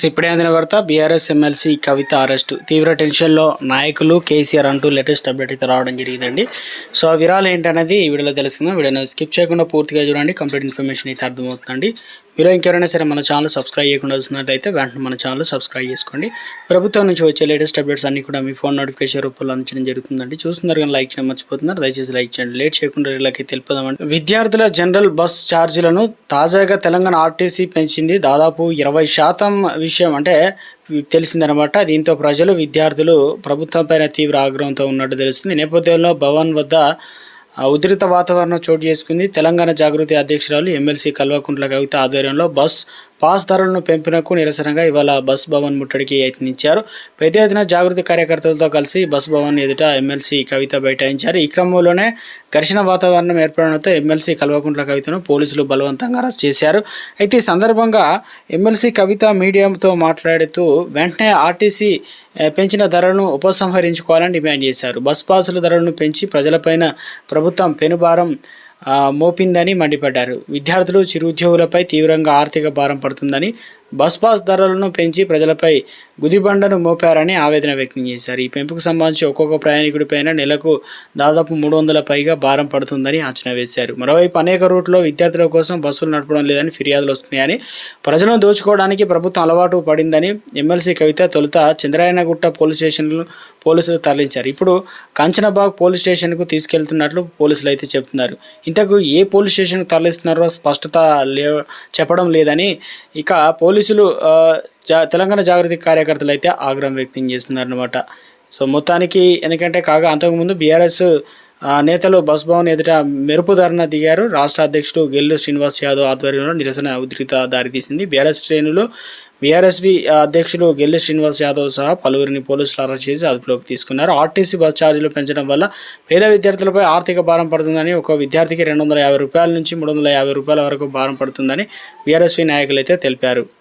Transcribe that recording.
ఇప్పుడే అందిన వార్త బీఆర్ఎస్ ఎమ్మెల్సీ కవిత అరెస్టు తీవ్ర టెన్షన్లో నాయకులు కేసీఆర్ అంటూ లేటెస్ట్ అప్డేట్ అయితే రావడం జరిగిందండి. సో ఆ వివరాలు ఏంటనేది ఈ వీడియోలో తెలుసుకుందాం. వీడియోని స్కిప్ చేయకుండా పూర్తిగా చూడండి, కంప్లీట్ ఇన్ఫర్మేషన్ అయితే అర్థమవుతుందండి. మీరు ఇంకెవరైనా సరే మన ఛానల్ సబ్స్క్రైబ్ చేయకుండా వస్తున్నట్లయితే వెంటనే మన ఛానల్ సబ్స్క్రైబ్ చేసుకోండి. ప్రభుత్వం నుంచి వచ్చే లేటెస్ట్ అప్డేట్స్ అన్ని కూడా మీ ఫోన్ నోటిఫికేషన్ రూపంలో అందించడం జరుగుతుందండి. చూస్తున్నారు కానీ లైక్ చేయడం మర్చిపోతున్నారు, దయచేసి లైక్ చేయండి. లేట్ చేయకుండా వీళ్ళకి తెలుపుదామండి. విద్యార్థుల జనరల్ బస్ ఛార్జీలను తాజాగా తెలంగాణ ఆర్టీసీ పెంచింది. దాదాపు 20% విషయం అంటే తెలిసిందనమాట. దీంతో ప్రజలు విద్యార్థులు ప్రభుత్వంపైన తీవ్ర ఆగ్రహంతో ఉన్నట్టు తెలుస్తుంది. నేపథ్యంలో భవన్ వద్ద ఉధృత వాతావరణం చోటు చేసుకుంది. తెలంగాణ జాగృతి అధ్యక్షురాలు ఎమ్మెల్సీ కల్వకుంట్ల కవిత ఆధ్వర్యంలో బస్ పాస్ ధరలను పెంపునకు నిరసనగా ఇవాళ బస్ భవన్ ముట్టడికి యత్నించారు. పెద్ద ఎత్తున జాగృతి కార్యకర్తలతో కలిసి బస్ భవన్ ఎదుట ఎమ్మెల్సీ కవిత బైఠాయించారు. ఈ క్రమంలోనే ఘర్షణ వాతావరణం ఏర్పడడంతో ఎమ్మెల్సీ కల్వకుంట్ల కవితను పోలీసులు బలవంతంగా అరెస్ట్ చేశారు. అయితే ఈ సందర్భంగా ఎమ్మెల్సీ కవిత మీడియాతో మాట్లాడుతూ వెంటనే ఆర్టీసీ పెంచిన ధరలను ఉపసంహరించుకోవాలని డిమాండ్ చేశారు. బస్ పాసుల ధరలను పెంచి ప్రజలపైన ప్రభుత్వం పెనుభారం మోపిందని మండిపడ్డారు. విద్యార్థులు చిరుద్యోగులపై తీవ్రంగా ఆర్థిక భారం పడుతుందని, బస్ పాస్ ధరలను పెంచి ప్రజలపై గుదిబండను మోపారని ఆవేదన వ్యక్తం చేశారు. ఈ పెంపుకు సంబంధించి ఒక్కొక్క ప్రయాణికుడిపైన నెలకు దాదాపు 300 పైగా భారం పడుతుందని అంచనా వేశారు. మరోవైపు అనేక రూట్లో విద్యార్థుల కోసం బస్సులు నడపడం లేదని ఫిర్యాదులు వస్తున్నాయని, ప్రజలను దోచుకోవడానికి ప్రభుత్వం అలవాటు పడిందని ఎమ్మెల్సీ కవిత తొలుత చంద్రాయనగుట్ట పోలీసులు తరలించారు. ఇప్పుడు కంచనబాగ్ పోలీస్ స్టేషన్కు తీసుకెళ్తున్నట్లు పోలీసులు అయితే చెబుతున్నారు. ఇంతకు ఏ పోలీస్ స్టేషన్కు తరలిస్తున్నారో స్పష్టత చెప్పడం లేదని ఇక పోలీసులు తెలంగాణ జాగృతి కార్యకర్తలు అయితే ఆగ్రహం వ్యక్తం చేస్తున్నారన్నమాట. సో మొత్తానికి ఎందుకంటే కాగా అంతకుముందు బీఆర్ఎస్ నేతలు బస్ భవన్ ఎదుట మెరుపు ధరణ దిగారు. రాష్ట్ర అధ్యక్షుడు గెల్లు శ్రీనివాస్ యాదవ్ ఆధ్వర్యంలో నిరసన ఉధృత దారితీసింది. బీఆర్ఎస్వి అధ్యక్షుడు గెల్లు శ్రీనివాస్ యాదవ్ సహా పలువురిని పోలీసులు అరెస్ట్ చేసి అదుపులోకి తీసుకున్నారు. ఆర్టీసీ బస్ ఛార్జీలు పెంచడం వల్ల పేద విద్యార్థులపై ఆర్థిక భారం పడుతుందని, ఒక విద్యార్థికి 250 రూపాయల నుంచి 350 రూపాయల వరకు భారం పడుతుందని బీఆర్ఎస్వి నాయకులు అయితే తెలిపారు.